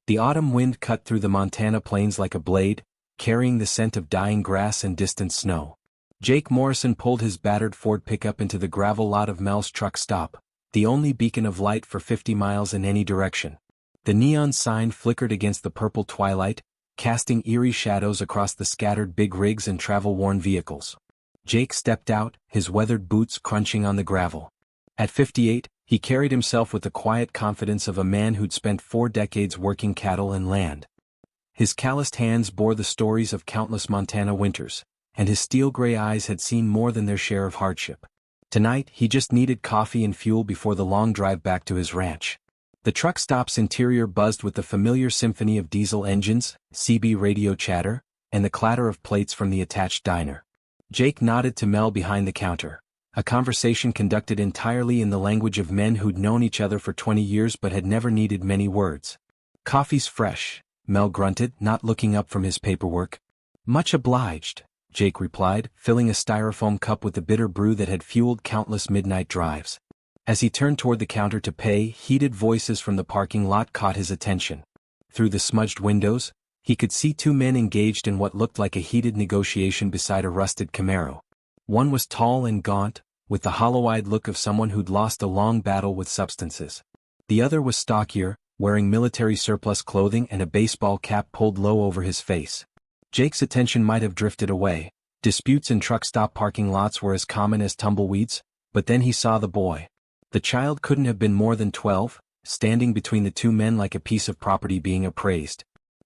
The autumn wind cut through the Montana plains like a blade, carrying the scent of dying grass and distant snow. Jake Morrison pulled his battered Ford pickup into the gravel lot of Mel's truck stop, the only beacon of light for 50 miles in any direction. The neon sign flickered against the purple twilight, casting eerie shadows across the scattered big rigs and travel-worn vehicles. Jake stepped out, his weathered boots crunching on the gravel. At 58, he carried himself with the quiet confidence of a man who'd spent 4 decades working cattle and land. His calloused hands bore the stories of countless Montana winters, and his steel-gray eyes had seen more than their share of hardship. Tonight, he just needed coffee and fuel before the long drive back to his ranch. The truck stop's interior buzzed with the familiar symphony of diesel engines, CB radio chatter, and the clatter of plates from the attached diner. Jake nodded to Mel behind the counter, a conversation conducted entirely in the language of men who'd known each other for 20 years but had never needed many words. "Coffee's fresh," Mel grunted, not looking up from his paperwork. "Much obliged," Jake replied, filling a styrofoam cup with the bitter brew that had fueled countless midnight drives. As he turned toward the counter to pay, heated voices from the parking lot caught his attention. Through the smudged windows, he could see 2 men engaged in what looked like a heated negotiation beside a rusted Camaro. One was tall and gaunt, with the hollow-eyed look of someone who'd lost a long battle with substances. The other was stockier, wearing military surplus clothing and a baseball cap pulled low over his face. Jake's attention might have drifted away. Disputes in truck stop parking lots were as common as tumbleweeds, but then he saw the boy. The child couldn't have been more than 12, standing between the 2 men like a piece of property being appraised.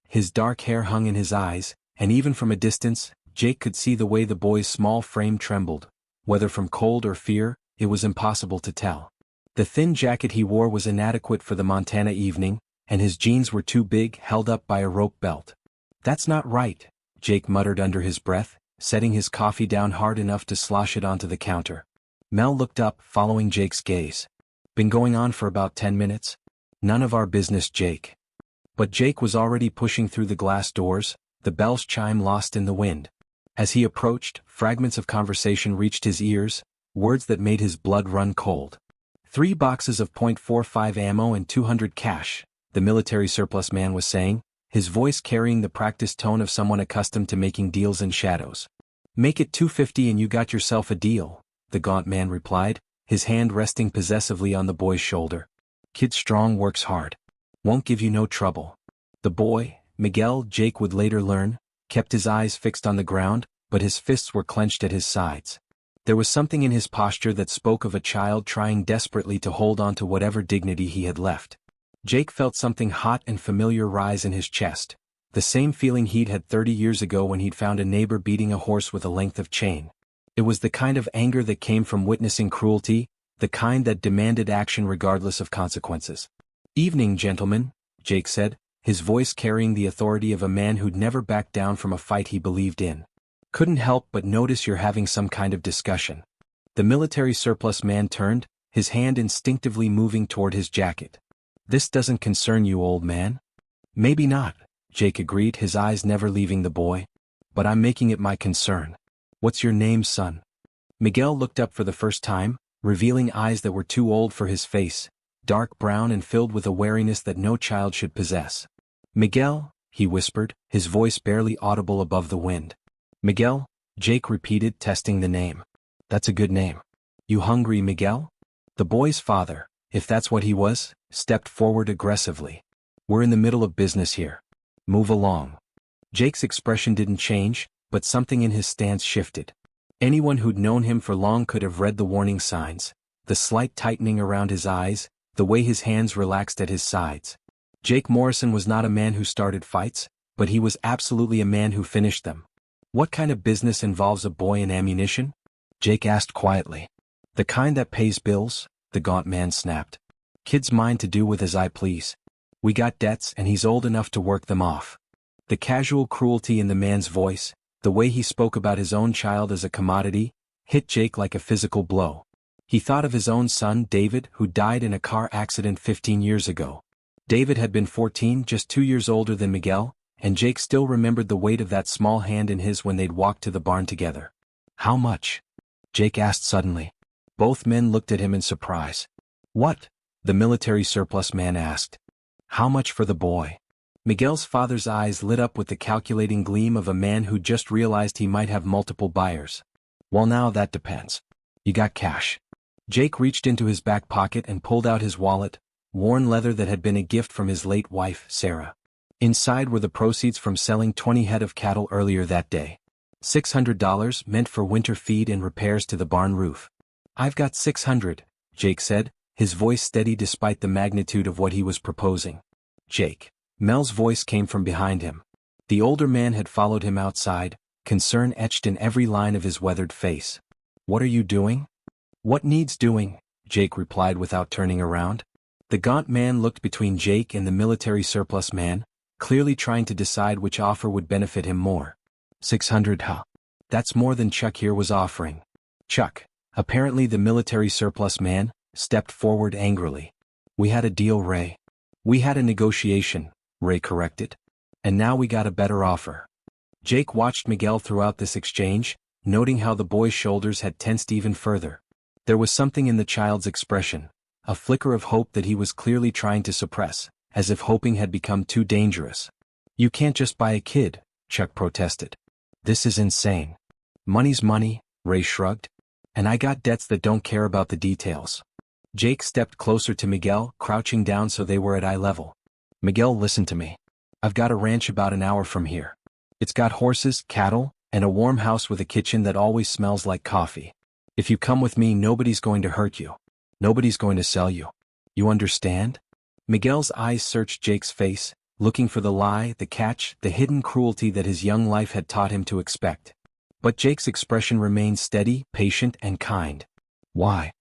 His dark hair hung in his eyes, and even from a distance, Jake could see the way the boy's small frame trembled. Whether from cold or fear, it was impossible to tell. The thin jacket he wore was inadequate for the Montana evening, and his jeans were too big, held up by a rope belt. "That's not right," Jake muttered under his breath, setting his coffee down hard enough to slosh it onto the counter. Mel looked up, following Jake's gaze. "Been going on for about 10 minutes? None of our business, Jake." But Jake was already pushing through the glass doors, the bell's chime lost in the wind. As he approached, fragments of conversation reached his ears, words that made his blood run cold. 3 boxes of .45 ammo and 200 cash, the military surplus man was saying, his voice carrying the practiced tone of someone accustomed to making deals in shadows. "Make it 250 and you got yourself a deal," the gaunt man replied, his hand resting possessively on the boy's shoulder. "Kid strong, works hard. Won't give you no trouble." The boy, Miguel, Jake would later learn, kept his eyes fixed on the ground, but his fists were clenched at his sides. There was something in his posture that spoke of a child trying desperately to hold on to whatever dignity he had left. Jake felt something hot and familiar rise in his chest, the same feeling he'd had 30 years ago when he'd found a neighbor beating a horse with a length of chain. It was the kind of anger that came from witnessing cruelty, the kind that demanded action regardless of consequences. "Evening, gentlemen," Jake said, his voice carrying the authority of a man who'd never backed down from a fight he believed in. "Couldn't help but notice you're having some kind of discussion." The military surplus man turned, his hand instinctively moving toward his jacket. "This doesn't concern you, old man?" "Maybe not," Jake agreed, his eyes never leaving the boy. "But I'm making it my concern. What's your name, son?" Miguel looked up for the first time, revealing eyes that were too old for his face, dark brown and filled with a wariness that no child should possess. "Miguel," he whispered, his voice barely audible above the wind. "Miguel," Jake repeated, testing the name. "That's a good name. You hungry, Miguel?" The boy's father, if that's what he was, stepped forward aggressively. "We're in the middle of business here. Move along." Jake's expression didn't change, but something in his stance shifted. Anyone who'd known him for long could have read the warning signs, the slight tightening around his eyes, the way his hands relaxed at his sides. Jake Morrison was not a man who started fights, but he was absolutely a man who finished them. "What kind of business involves a boy and ammunition?" Jake asked quietly. "The kind that pays bills," the gaunt man snapped. "Kid's mine to do with as I please. We got debts and he's old enough to work them off." The casual cruelty in the man's voice, the way he spoke about his own child as a commodity, hit Jake like a physical blow. He thought of his own son, David, who died in a car accident 15 years ago. David had been 14, just 2 years older than Miguel, and Jake still remembered the weight of that small hand in his when they'd walked to the barn together. "How much?" Jake asked suddenly. Both men looked at him in surprise. "What?" the military surplus man asked. "How much for the boy?" Miguel's father's eyes lit up with the calculating gleam of a man who just realized he might have multiple buyers. Well, now that depends. You got cash. Jake reached into his back pocket and pulled out his wallet, worn leather that had been a gift from his late wife, Sarah. Inside were the proceeds from selling 20 head of cattle earlier that day. $600 meant for winter feed and repairs to the barn roof. I've got $600, Jake said, his voice steady despite the magnitude of what he was proposing. Jake. Mel's voice came from behind him. The older man had followed him outside, concern etched in every line of his weathered face. What are you doing? What needs doing? Jake replied without turning around. The gaunt man looked between Jake and the military surplus man, clearly trying to decide which offer would benefit him more. $600, huh? That's more than Chuck here was offering. Chuck, apparently the military surplus man, stepped forward angrily. We had a deal, Ray. We had a negotiation, Ray corrected. And now we got a better offer. Jake watched Miguel throughout this exchange, noting how the boy's shoulders had tensed even further. There was something in the child's expression, a flicker of hope that he was clearly trying to suppress, as if hoping had become too dangerous. You can't just buy a kid, Chuck protested. This is insane. Money's money, Ray shrugged. And I got debts that don't care about the details. Jake stepped closer to Miguel, crouching down so they were at eye level. Miguel, listen to me. I've got a ranch about an hour from here. It's got horses, cattle, and a warm house with a kitchen that always smells like coffee. If you come with me, nobody's going to hurt you. Nobody's going to sell you. You understand? Miguel's eyes searched Jake's face, looking for the lie, the catch, the hidden cruelty that his young life had taught him to expect. But Jake's expression remained steady, patient, and kind. Why?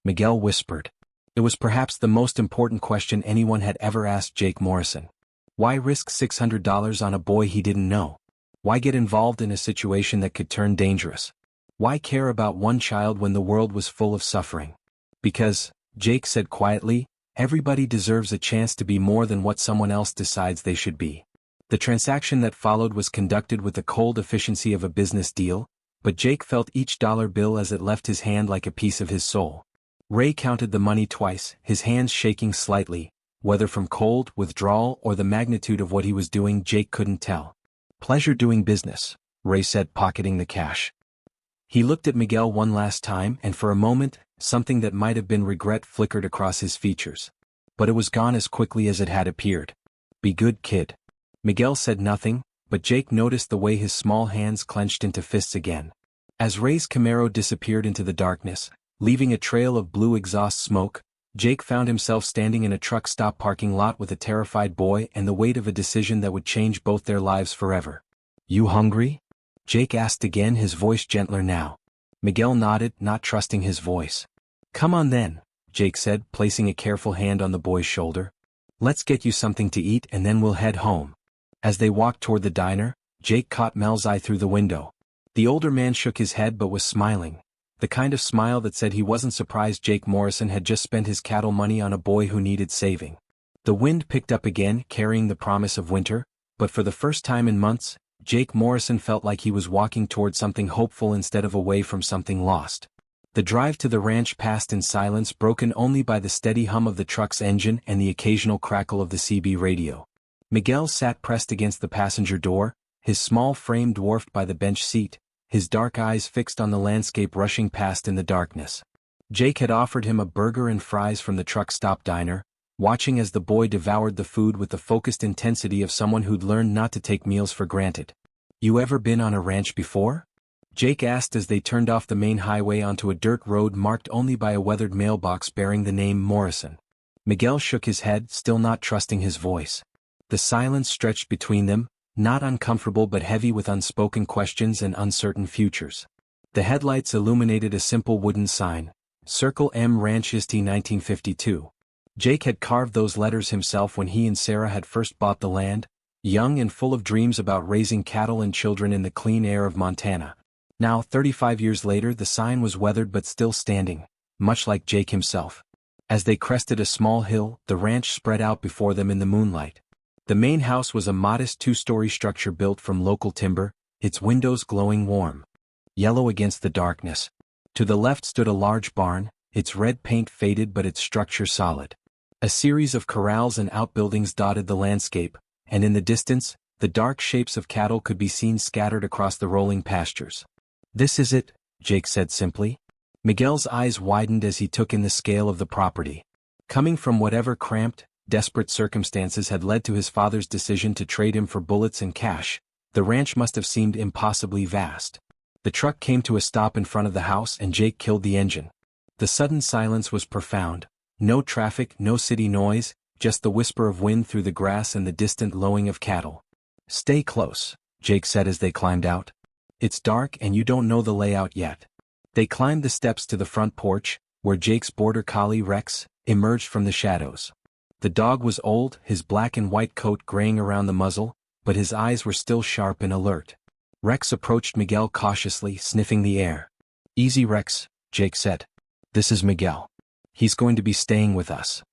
Miguel whispered. It was perhaps the most important question anyone had ever asked Jake Morrison. Why risk $600 on a boy he didn't know? Why get involved in a situation that could turn dangerous? Why care about one child when the world was full of suffering? Because, Jake said quietly, everybody deserves a chance to be more than what someone else decides they should be. The transaction that followed was conducted with the cold efficiency of a business deal, but Jake felt each dollar bill as it left his hand like a piece of his soul. Ray counted the money twice, his hands shaking slightly, whether from cold, withdrawal, or the magnitude of what he was doing Jake couldn't tell. Pleasure doing business, Ray said, pocketing the cash. He looked at Miguel one last time and for a moment, something that might have been regret flickered across his features. But it was gone as quickly as it had appeared. Be good, kid. Miguel said nothing, but Jake noticed the way his small hands clenched into fists again. As Ray's Camaro disappeared into the darkness, leaving a trail of blue exhaust smoke, Jake found himself standing in a truck stop parking lot with a terrified boy and the weight of a decision that would change both their lives forever. You hungry? Jake asked again, his voice gentler now. Miguel nodded, not trusting his voice. Come on then, Jake said, placing a careful hand on the boy's shoulder. Let's get you something to eat and then we'll head home. As they walked toward the diner, Jake caught Mel's eye through the window. The older man shook his head but was smiling, the kind of smile that said he wasn't surprised Jake Morrison had just spent his cattle money on a boy who needed saving. The wind picked up again, carrying the promise of winter, but for the first time in months, Jake Morrison felt like he was walking toward something hopeful instead of away from something lost. The drive to the ranch passed in silence, broken only by the steady hum of the truck's engine and the occasional crackle of the CB radio. Miguel sat pressed against the passenger door, his small frame dwarfed by the bench seat, his dark eyes fixed on the landscape rushing past in the darkness. Jake had offered him a burger and fries from the truck stop diner, watching as the boy devoured the food with the focused intensity of someone who'd learned not to take meals for granted. You ever been on a ranch before? Jake asked as they turned off the main highway onto a dirt road marked only by a weathered mailbox bearing the name Morrison. Miguel shook his head, still not trusting his voice. The silence stretched between them, not uncomfortable but heavy with unspoken questions and uncertain futures. The headlights illuminated a simple wooden sign, Circle M Ranch Ist 1952. Jake had carved those letters himself when he and Sarah had first bought the land, young and full of dreams about raising cattle and children in the clean air of Montana. Now, 35 years later, the sign was weathered but still standing, much like Jake himself. As they crested a small hill, the ranch spread out before them in the moonlight. The main house was a modest two-story structure built from local timber, its windows glowing warm yellow against the darkness. To the left stood a large barn, its red paint faded but its structure solid. A series of corrals and outbuildings dotted the landscape, and in the distance, the dark shapes of cattle could be seen scattered across the rolling pastures. "This is it," Jake said simply. Miguel's eyes widened as he took in the scale of the property. Coming from whatever cramped, desperate circumstances had led to his father's decision to trade him for bullets and cash, the ranch must have seemed impossibly vast. The truck came to a stop in front of the house and Jake killed the engine. The sudden silence was profound. No traffic, no city noise, just the whisper of wind through the grass and the distant lowing of cattle. "Stay close," Jake said as they climbed out. "It's dark and you don't know the layout yet." They climbed the steps to the front porch, where Jake's border collie Rex emerged from the shadows. The dog was old, his black and white coat graying around the muzzle, but his eyes were still sharp and alert. Rex approached Miguel cautiously, sniffing the air. "Easy, Rex," Jake said. "This is Miguel. He's going to be staying with us."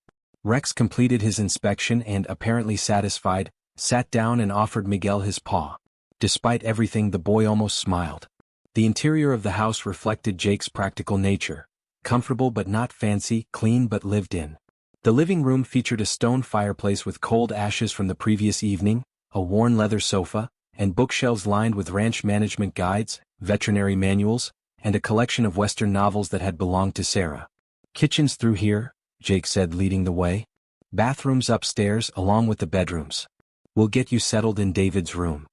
Rex completed his inspection and, apparently satisfied, sat down and offered Miguel his paw. Despite everything, the boy almost smiled. The interior of the house reflected Jake's practical nature. Comfortable but not fancy, clean but lived in. The living room featured a stone fireplace with cold ashes from the previous evening, a worn leather sofa, and bookshelves lined with ranch management guides, veterinary manuals, and a collection of Western novels that had belonged to Sarah. "Kitchen's through here," Jake said, leading the way. "Bathrooms upstairs along with the bedrooms. We'll get you settled in David's room."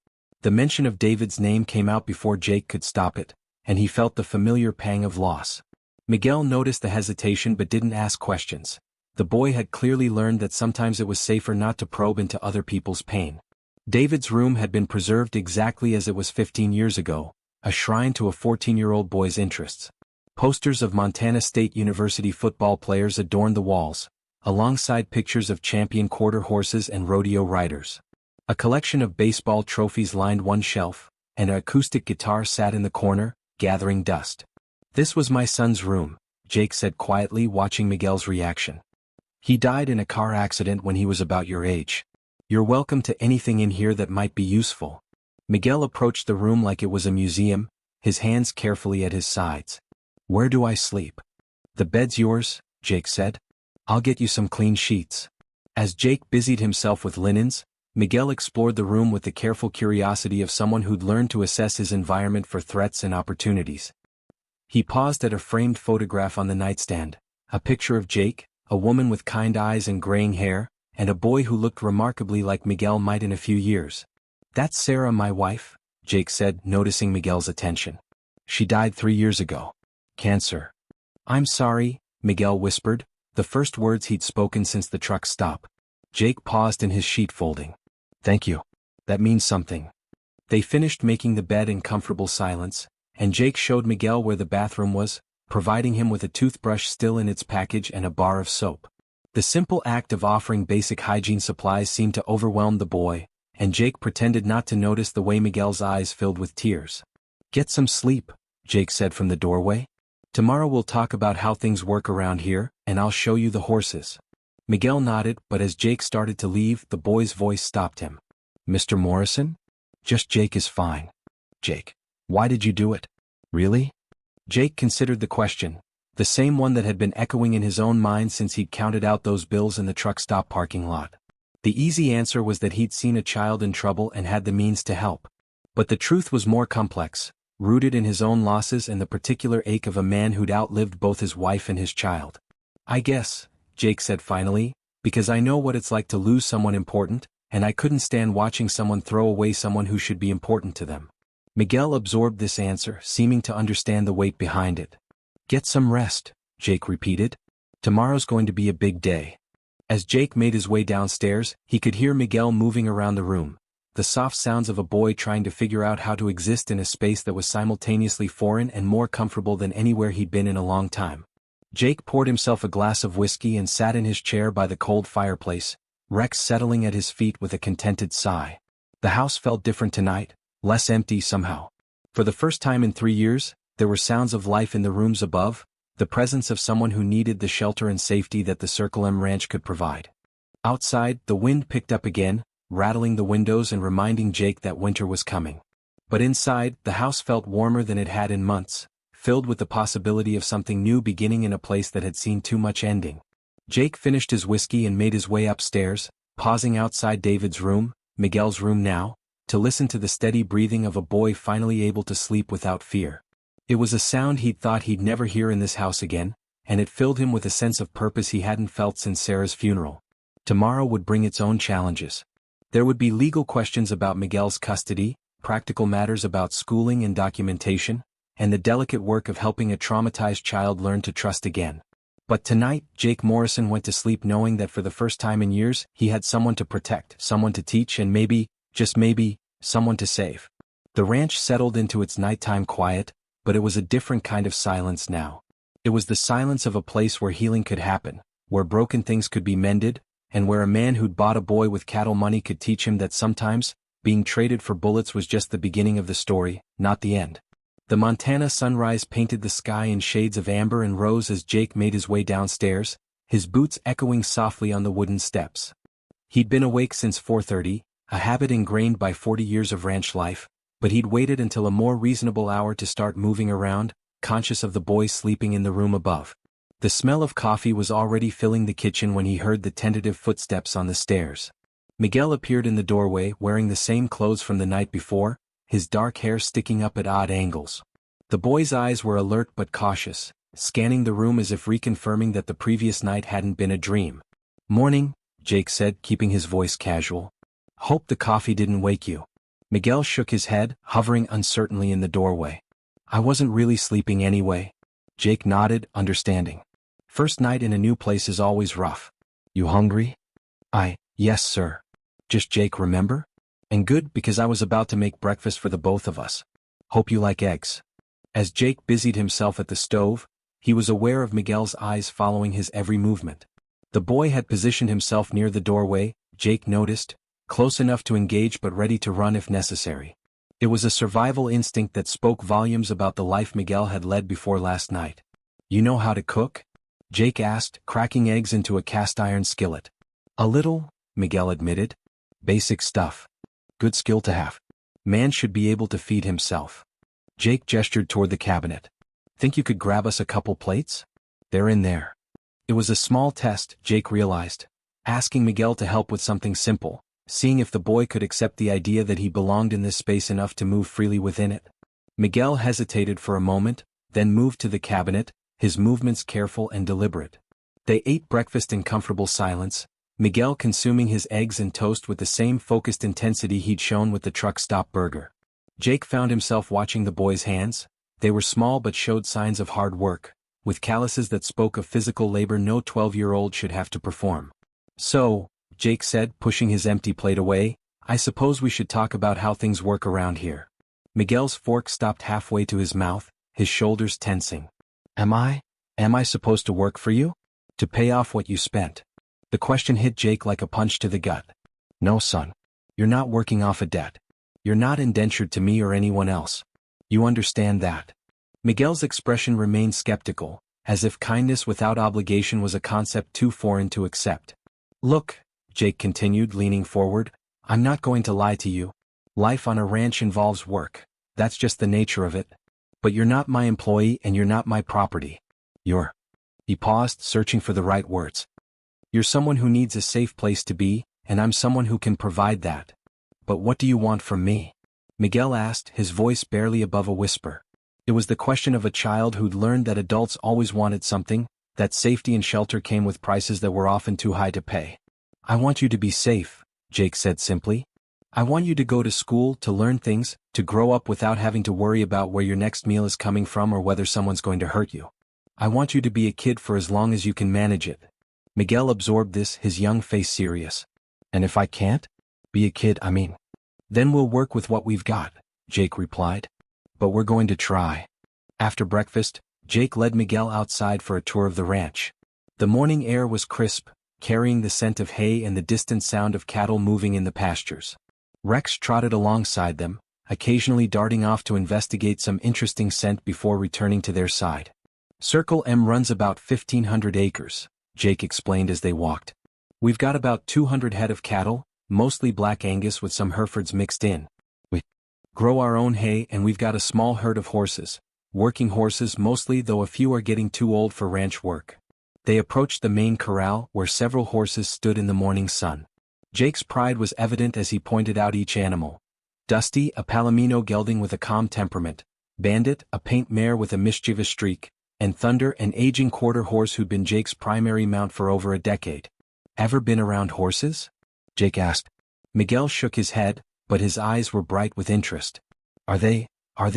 The mention of David's name came out before Jake could stop it, and he felt the familiar pang of loss. Miguel noticed the hesitation but didn't ask questions. The boy had clearly learned that sometimes it was safer not to probe into other people's pain. David's room had been preserved exactly as it was 15 years ago, a shrine to a 14-year-old boy's interests. Posters of Montana State University football players adorned the walls, alongside pictures of champion quarter horses and rodeo riders. A collection of baseball trophies lined one shelf, and an acoustic guitar sat in the corner, gathering dust. "This was my son's room," Jake said quietly, watching Miguel's reaction. "He died in a car accident when he was about your age. You're welcome to anything in here that might be useful." Miguel approached the room like it was a museum, his hands carefully at his sides. "Where do I sleep?" "The bed's yours," Jake said. "I'll get you some clean sheets." As Jake busied himself with linens, Miguel explored the room with the careful curiosity of someone who'd learned to assess his environment for threats and opportunities. He paused at a framed photograph on the nightstand, a picture of Jake, a woman with kind eyes and graying hair, and a boy who looked remarkably like Miguel might in a few years. "That's Sarah, my wife," Jake said, noticing Miguel's attention. "She died 3 years ago. Cancer." "I'm sorry," Miguel whispered, the first words he'd spoken since the truck stop. Jake paused in his sheet folding. "Thank you. That means something." They finished making the bed in comfortable silence, and Jake showed Miguel where the bathroom was, providing him with a toothbrush still in its package and a bar of soap. The simple act of offering basic hygiene supplies seemed to overwhelm the boy, and Jake pretended not to notice the way Miguel's eyes filled with tears. "Get some sleep," Jake said from the doorway. "Tomorrow we'll talk about how things work around here, and I'll show you the horses." Miguel nodded, but as Jake started to leave, the boy's voice stopped him. "Mr. Morrison?" "Just Jake is fine." "Jake, why did you do it? Really?" Jake considered the question, the same one that had been echoing in his own mind since he'd counted out those bills in the truck stop parking lot. The easy answer was that he'd seen a child in trouble and had the means to help. But the truth was more complex, rooted in his own losses and the particular ache of a man who'd outlived both his wife and his child. "I guess," Jake said finally, "because I know what it's like to lose someone important, and I couldn't stand watching someone throw away someone who should be important to them." Miguel absorbed this answer, seeming to understand the weight behind it. "Get some rest," Jake repeated. "Tomorrow's going to be a big day." As Jake made his way downstairs, he could hear Miguel moving around the room, the soft sounds of a boy trying to figure out how to exist in a space that was simultaneously foreign and more comfortable than anywhere he'd been in a long time. Jake poured himself a glass of whiskey and sat in his chair by the cold fireplace, Rex settling at his feet with a contented sigh. The house felt different tonight, less empty somehow. For the first time in 3 years, there were sounds of life in the rooms above, the presence of someone who needed the shelter and safety that the Circle M Ranch could provide. Outside, the wind picked up again, rattling the windows and reminding Jake that winter was coming. But inside, the house felt warmer than it had in months, filled with the possibility of something new beginning in a place that had seen too much ending. Jake finished his whiskey and made his way upstairs, pausing outside David's room, Miguel's room now, to listen to the steady breathing of a boy finally able to sleep without fear. It was a sound he'd thought he'd never hear in this house again, and it filled him with a sense of purpose he hadn't felt since Sarah's funeral. Tomorrow would bring its own challenges. There would be legal questions about Miguel's custody, practical matters about schooling and documentation, and the delicate work of helping a traumatized child learn to trust again. But tonight, Jake Morrison went to sleep knowing that for the first time in years, he had someone to protect, someone to teach, and maybe, just maybe, someone to save. The ranch settled into its nighttime quiet, but it was a different kind of silence now. It was the silence of a place where healing could happen, where broken things could be mended, and where a man who'd bought a boy with cattle money could teach him that sometimes, being traded for bullets was just the beginning of the story, not the end. The Montana sunrise painted the sky in shades of amber and rose as Jake made his way downstairs, his boots echoing softly on the wooden steps. He'd been awake since 4:30, a habit ingrained by 40 years of ranch life, but he'd waited until a more reasonable hour to start moving around, conscious of the boy sleeping in the room above. The smell of coffee was already filling the kitchen when he heard the tentative footsteps on the stairs. Miguel appeared in the doorway wearing the same clothes from the night before, his dark hair sticking up at odd angles. The boy's eyes were alert but cautious, scanning the room as if reconfirming that the previous night hadn't been a dream. "Morning," Jake said, keeping his voice casual. "Hope the coffee didn't wake you." Miguel shook his head, hovering uncertainly in the doorway. "I wasn't really sleeping anyway." Jake nodded, understanding. "First night in a new place is always rough. You hungry?" Yes sir. Just Jake, remember? And good, because I was about to make breakfast for the both of us. Hope you like eggs." As Jake busied himself at the stove, he was aware of Miguel's eyes following his every movement. The boy had positioned himself near the doorway, Jake noticed, close enough to engage but ready to run if necessary. It was a survival instinct that spoke volumes about the life Miguel had led before last night. "You know how to cook?" Jake asked, cracking eggs into a cast-iron skillet. "A little," Miguel admitted. "Basic stuff. Good skill to have. Man should be able to feed himself." Jake gestured toward the cabinet. "Think you could grab us a couple plates? They're in there." It was a small test, Jake realized, asking Miguel to help with something simple, seeing if the boy could accept the idea that he belonged in this space enough to move freely within it. Miguel hesitated for a moment, then moved to the cabinet, his movements careful and deliberate. They ate breakfast in comfortable silence, Miguel consuming his eggs and toast with the same focused intensity he'd shown with the truck stop burger. Jake found himself watching the boy's hands. They were small but showed signs of hard work, with calluses that spoke of physical labor no 12-year-old should have to perform. "So," Jake said, pushing his empty plate away, "I suppose we should talk about how things work around here." Miguel's fork stopped halfway to his mouth, his shoulders tensing. Am I supposed to work for you? To pay off what you spent?" The question hit Jake like a punch to the gut. "No son. You're not working off a debt. You're not indentured to me or anyone else. You understand that?" Miguel's expression remained skeptical, as if kindness without obligation was a concept too foreign to accept. "Look," Jake continued, leaning forward, "I'm not going to lie to you. Life on a ranch involves work. That's just the nature of it. But you're not my employee and you're not my property. You're..." He paused, searching for the right words. "You're someone who needs a safe place to be, and I'm someone who can provide that. But what do you want from me?" Miguel asked, his voice barely above a whisper. It was the question of a child who'd learned that adults always wanted something, that safety and shelter came with prices that were often too high to pay. "I want you to be safe," Jake said simply. "I want you to go to school, to learn things, to grow up without having to worry about where your next meal is coming from or whether someone's going to hurt you. I want you to be a kid for as long as you can manage it." Miguel absorbed this, his young face serious. "And if I can't? Be a kid, I mean." "Then we'll work with what we've got," Jake replied. "But we're going to try." After breakfast, Jake led Miguel outside for a tour of the ranch. The morning air was crisp, carrying the scent of hay and the distant sound of cattle moving in the pastures. Rex trotted alongside them, occasionally darting off to investigate some interesting scent before returning to their side. "Circle M runs about 1,500 acres, Jake explained as they walked. "We've got about 200 head of cattle, mostly Black Angus with some Herefords mixed in. We grow our own hay and we've got a small herd of horses, working horses mostly, though a few are getting too old for ranch work." They approached the main corral where several horses stood in the morning sun. Jake's pride was evident as he pointed out each animal. Dusty, a Palomino gelding with a calm temperament, Bandit, a paint mare with a mischievous streak, and Thunder, an aging quarter horse who'd been Jake's primary mount for over a decade. Ever been around horses? Jake asked. Miguel shook his head, but his eyes were bright with interest. Are they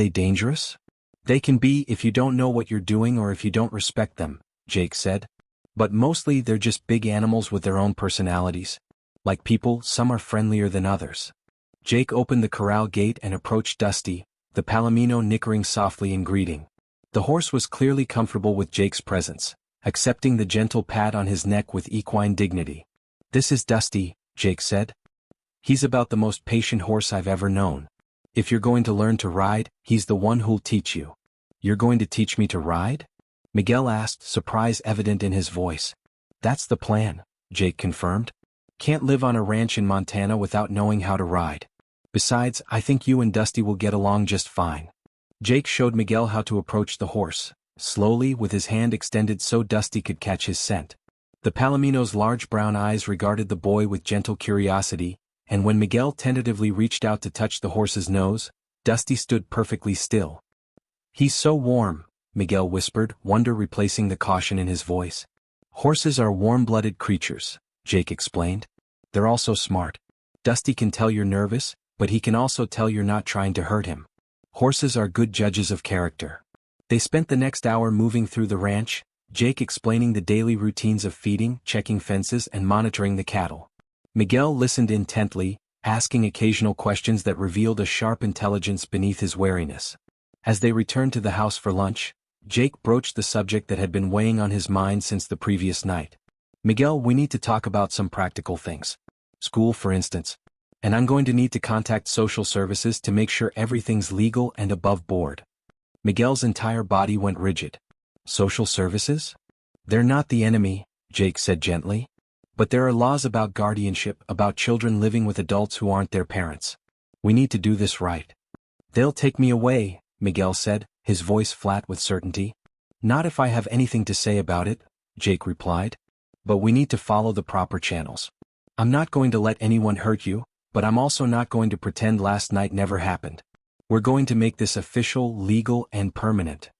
dangerous? They can be if you don't know what you're doing or if you don't respect them, Jake said. But mostly they're just big animals with their own personalities. Like people, some are friendlier than others. Jake opened the corral gate and approached Dusty, the Palomino nickering softly in greeting. The horse was clearly comfortable with Jake's presence, accepting the gentle pat on his neck with equine dignity. This is Dusty, Jake said. He's about the most patient horse I've ever known. If you're going to learn to ride, he's the one who'll teach you. You're going to teach me to ride? Miguel asked, surprise evident in his voice. That's the plan, Jake confirmed. Can't live on a ranch in Montana without knowing how to ride. Besides, I think you and Dusty will get along just fine. Jake showed Miguel how to approach the horse, slowly with his hand extended so Dusty could catch his scent. The Palomino's large brown eyes regarded the boy with gentle curiosity, and when Miguel tentatively reached out to touch the horse's nose, Dusty stood perfectly still. He's so warm, Miguel whispered, wonder replacing the caution in his voice. Horses are warm-blooded creatures, Jake explained. They're also smart. Dusty can tell you're nervous, but he can also tell you're not trying to hurt him. Horses are good judges of character. They spent the next hour moving through the ranch, Jake explaining the daily routines of feeding, checking fences, and monitoring the cattle. Miguel listened intently, asking occasional questions that revealed a sharp intelligence beneath his wariness. As they returned to the house for lunch, Jake broached the subject that had been weighing on his mind since the previous night. Miguel, we need to talk about some practical things. School, for instance. And I'm going to need to contact social services to make sure everything's legal and above board. Miguel's entire body went rigid. Social services? They're not the enemy, Jake said gently. But there are laws about guardianship, about children living with adults who aren't their parents. We need to do this right. They'll take me away, Miguel said, his voice flat with certainty. Not if I have anything to say about it, Jake replied. But we need to follow the proper channels. I'm not going to let anyone hurt you, but I'm also not going to pretend last night never happened. We're going to make this official, legal, and permanent.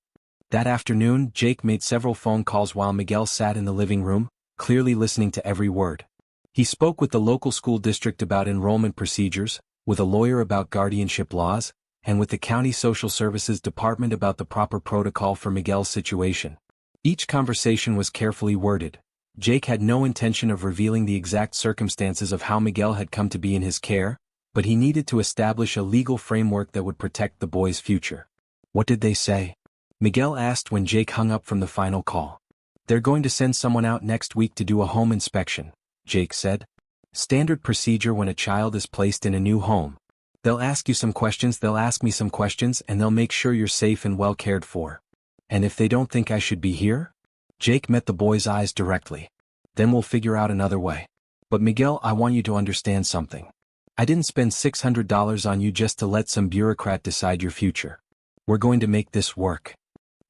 That afternoon, Jake made several phone calls while Miguel sat in the living room, clearly listening to every word. He spoke with the local school district about enrollment procedures, with a lawyer about guardianship laws, and with the county social services department about the proper protocol for Miguel's situation. Each conversation was carefully worded. Jake had no intention of revealing the exact circumstances of how Miguel had come to be in his care, but he needed to establish a legal framework that would protect the boy's future. What did they say? Miguel asked when Jake hung up from the final call. They're going to send someone out next week to do a home inspection, Jake said. Standard procedure when a child is placed in a new home. They'll ask you some questions, they'll ask me some questions, and they'll make sure you're safe and well cared for. And if they don't think I should be here? Jake met the boy's eyes directly. Then we'll figure out another way. But Miguel, I want you to understand something. I didn't spend $600 on you just to let some bureaucrat decide your future. We're going to make this work.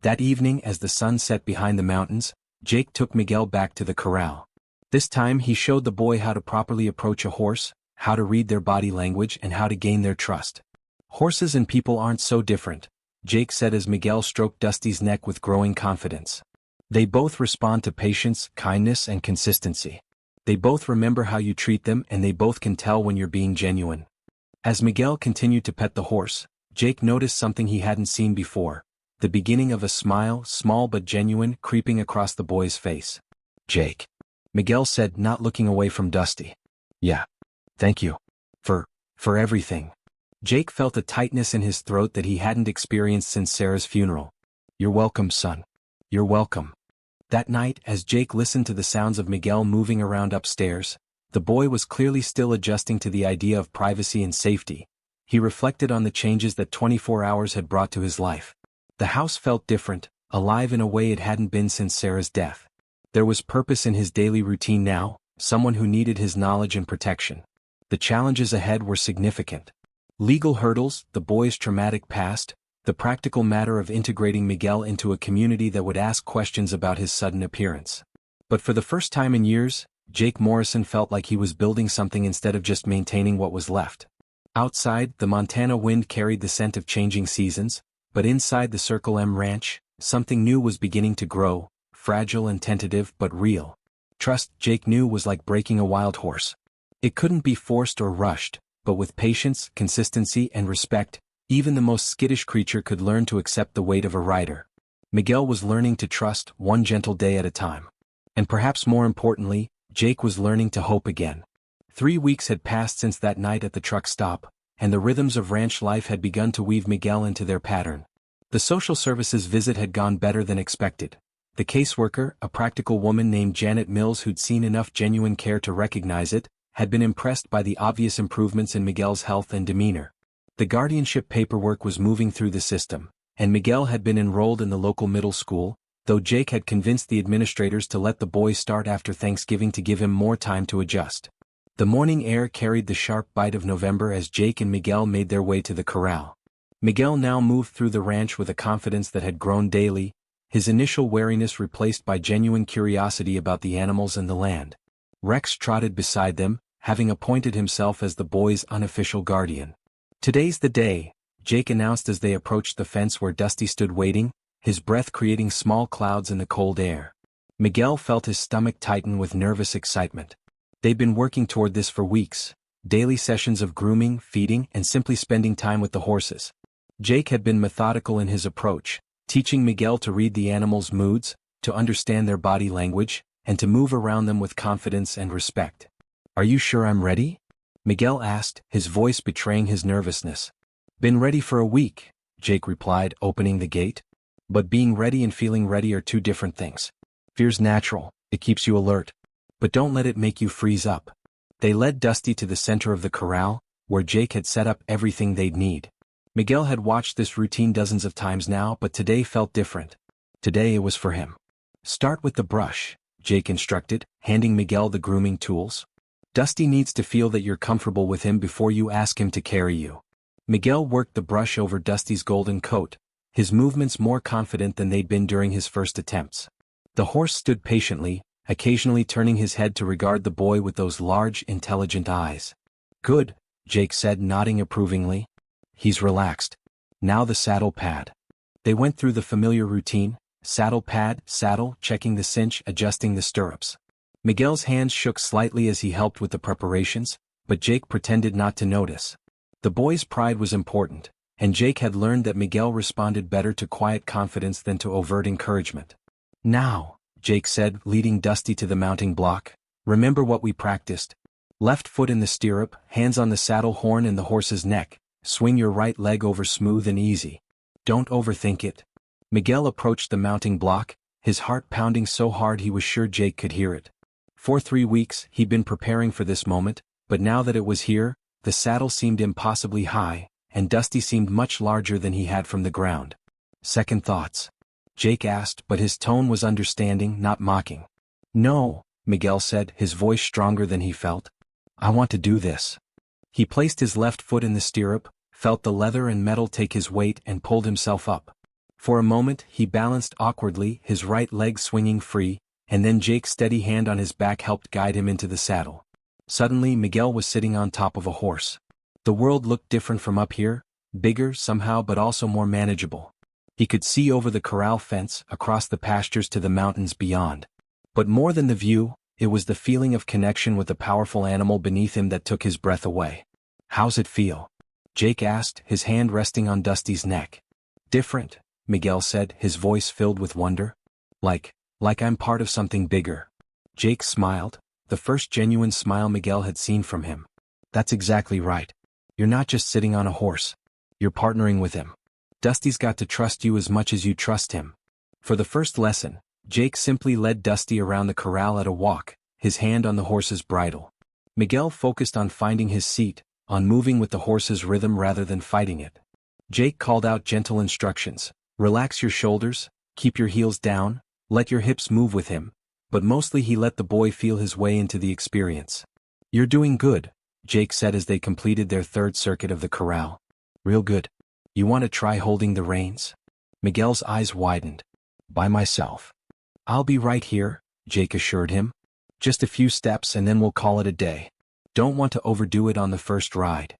That evening, as the sun set behind the mountains, Jake took Miguel back to the corral. This time he showed the boy how to properly approach a horse, how to read their body language, and how to gain their trust. Horses and people aren't so different, Jake said as Miguel stroked Dusty's neck with growing confidence. They both respond to patience, kindness, and consistency. They both remember how you treat them, and they both can tell when you're being genuine. As Miguel continued to pet the horse, Jake noticed something he hadn't seen before, the beginning of a smile, small but genuine, creeping across the boy's face. Jake, Miguel said, not looking away from Dusty. Yeah. Thank you. For everything. Jake felt a tightness in his throat that he hadn't experienced since Sarah's funeral. You're welcome, son. You're welcome. That night, as Jake listened to the sounds of Miguel moving around upstairs, the boy was clearly still adjusting to the idea of privacy and safety. He reflected on the changes that 24 hours had brought to his life. The house felt different, alive in a way it hadn't been since Sarah's death. There was purpose in his daily routine now, someone who needed his knowledge and protection. The challenges ahead were significant. Legal hurdles, the boy's traumatic past, the practical matter of integrating Miguel into a community that would ask questions about his sudden appearance. But for the first time in years, Jake Morrison felt like he was building something instead of just maintaining what was left. Outside, the Montana wind carried the scent of changing seasons, but inside the Circle M ranch, something new was beginning to grow, fragile and tentative but real. Trust, Jake knew, was like breaking a wild horse. It couldn't be forced or rushed, but with patience, consistency, and respect, even the most skittish creature could learn to accept the weight of a rider. Miguel was learning to trust, one gentle day at a time. And perhaps more importantly, Jake was learning to hope again. 3 weeks had passed since that night at the truck stop, and the rhythms of ranch life had begun to weave Miguel into their pattern. The social services visit had gone better than expected. The caseworker, a practical woman named Janet Mills who'd seen enough genuine care to recognize it, had been impressed by the obvious improvements in Miguel's health and demeanor. The guardianship paperwork was moving through the system, and Miguel had been enrolled in the local middle school, though Jake had convinced the administrators to let the boy start after Thanksgiving to give him more time to adjust. The morning air carried the sharp bite of November as Jake and Miguel made their way to the corral. Miguel now moved through the ranch with a confidence that had grown daily, his initial wariness replaced by genuine curiosity about the animals and the land. Rex trotted beside them, having appointed himself as the boy's unofficial guardian. "Today's the day," Jake announced as they approached the fence where Dusty stood waiting, his breath creating small clouds in the cold air. Miguel felt his stomach tighten with nervous excitement. They'd been working toward this for weeks, daily sessions of grooming, feeding, and simply spending time with the horses. Jake had been methodical in his approach, teaching Miguel to read the animals' moods, to understand their body language, and to move around them with confidence and respect. "Are you sure I'm ready?" Miguel asked, his voice betraying his nervousness. "Been ready for a week," Jake replied, opening the gate. "But being ready and feeling ready are two different things. Fear's natural, it keeps you alert. But don't let it make you freeze up." They led Dusty to the center of the corral, where Jake had set up everything they'd need. Miguel had watched this routine dozens of times now, but today felt different. Today it was for him. "Start with the brush," Jake instructed, handing Miguel the grooming tools. "Dusty needs to feel that you're comfortable with him before you ask him to carry you." Miguel worked the brush over Dusty's golden coat, his movements more confident than they'd been during his first attempts. The horse stood patiently, occasionally turning his head to regard the boy with those large, intelligent eyes. "Good," Jake said, nodding approvingly. "He's relaxed. Now the saddle pad." They went through the familiar routine, saddle pad, saddle, checking the cinch, adjusting the stirrups. Miguel's hands shook slightly as he helped with the preparations, but Jake pretended not to notice. The boy's pride was important, and Jake had learned that Miguel responded better to quiet confidence than to overt encouragement. "Now," Jake said, leading Dusty to the mounting block, "remember what we practiced. Left foot in the stirrup, hands on the saddle horn and the horse's neck, swing your right leg over smooth and easy. Don't overthink it." Miguel approached the mounting block, his heart pounding so hard he was sure Jake could hear it. For 3 weeks, he'd been preparing for this moment, but now that it was here, the saddle seemed impossibly high, and Dusty seemed much larger than he had from the ground. "Second thoughts?" Jake asked, but his tone was understanding, not mocking. "No," Miguel said, his voice stronger than he felt. "I want to do this." He placed his left foot in the stirrup, felt the leather and metal take his weight and pulled himself up. For a moment, he balanced awkwardly, his right leg swinging free, and then Jake's steady hand on his back helped guide him into the saddle. Suddenly, Miguel was sitting on top of a horse. The world looked different from up here, bigger somehow but also more manageable. He could see over the corral fence, across the pastures to the mountains beyond. But more than the view, it was the feeling of connection with the powerful animal beneath him that took his breath away. "How's it feel?" Jake asked, his hand resting on Dusty's neck. "Different," Miguel said, his voice filled with wonder. Like I'm part of something bigger." Jake smiled, the first genuine smile Miguel had seen from him. "That's exactly right. You're not just sitting on a horse. You're partnering with him. Dusty's got to trust you as much as you trust him." For the first lesson, Jake simply led Dusty around the corral at a walk, his hand on the horse's bridle. Miguel focused on finding his seat, on moving with the horse's rhythm rather than fighting it. Jake called out gentle instructions: "Relax your shoulders, keep your heels down, let your hips move with him," but mostly he let the boy feel his way into the experience. "You're doing good," Jake said as they completed their third circuit of the corral. "Real good. You want to try holding the reins?" Miguel's eyes widened. "By myself." "I'll be right here," Jake assured him. Just a few steps and then we'll call it a day. Don't want to overdo it on the first ride.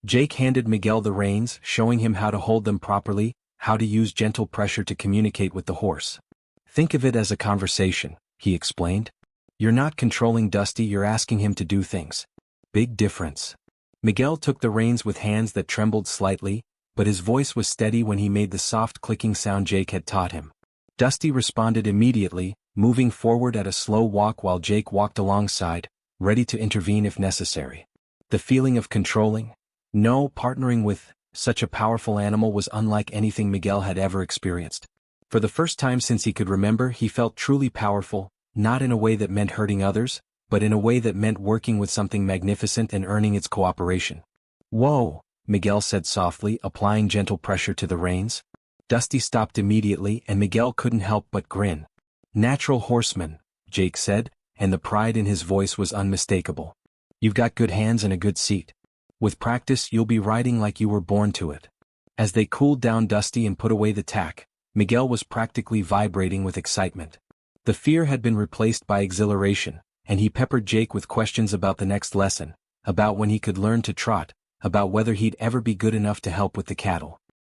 Jake handed Miguel the reins, showing him how to hold them properly, how to use gentle pressure to communicate with the horse. Think of it as a conversation, he explained. You're not controlling Dusty, you're asking him to do things. Big difference. Miguel took the reins with hands that trembled slightly, but his voice was steady when he made the soft clicking sound Jake had taught him. Dusty responded immediately, moving forward at a slow walk while Jake walked alongside, ready to intervene if necessary. The feeling of controlling, partnering with such a powerful animal was unlike anything Miguel had ever experienced. For the first time since he could remember, he felt truly powerful, not in a way that meant hurting others, but in a way that meant working with something magnificent and earning its cooperation. Whoa, Miguel said softly, applying gentle pressure to the reins. Dusty stopped immediately and Miguel couldn't help but grin. Natural horseman, Jake said, and the pride in his voice was unmistakable. You've got good hands and a good seat. With practice you'll be riding like you were born to it. As they cooled down Dusty and put away the tack, Miguel was practically vibrating with excitement. The fear had been replaced by exhilaration, and he peppered Jake with questions about the next lesson, about when he could learn to trot, about whether he'd ever be good enough to help with the cattle.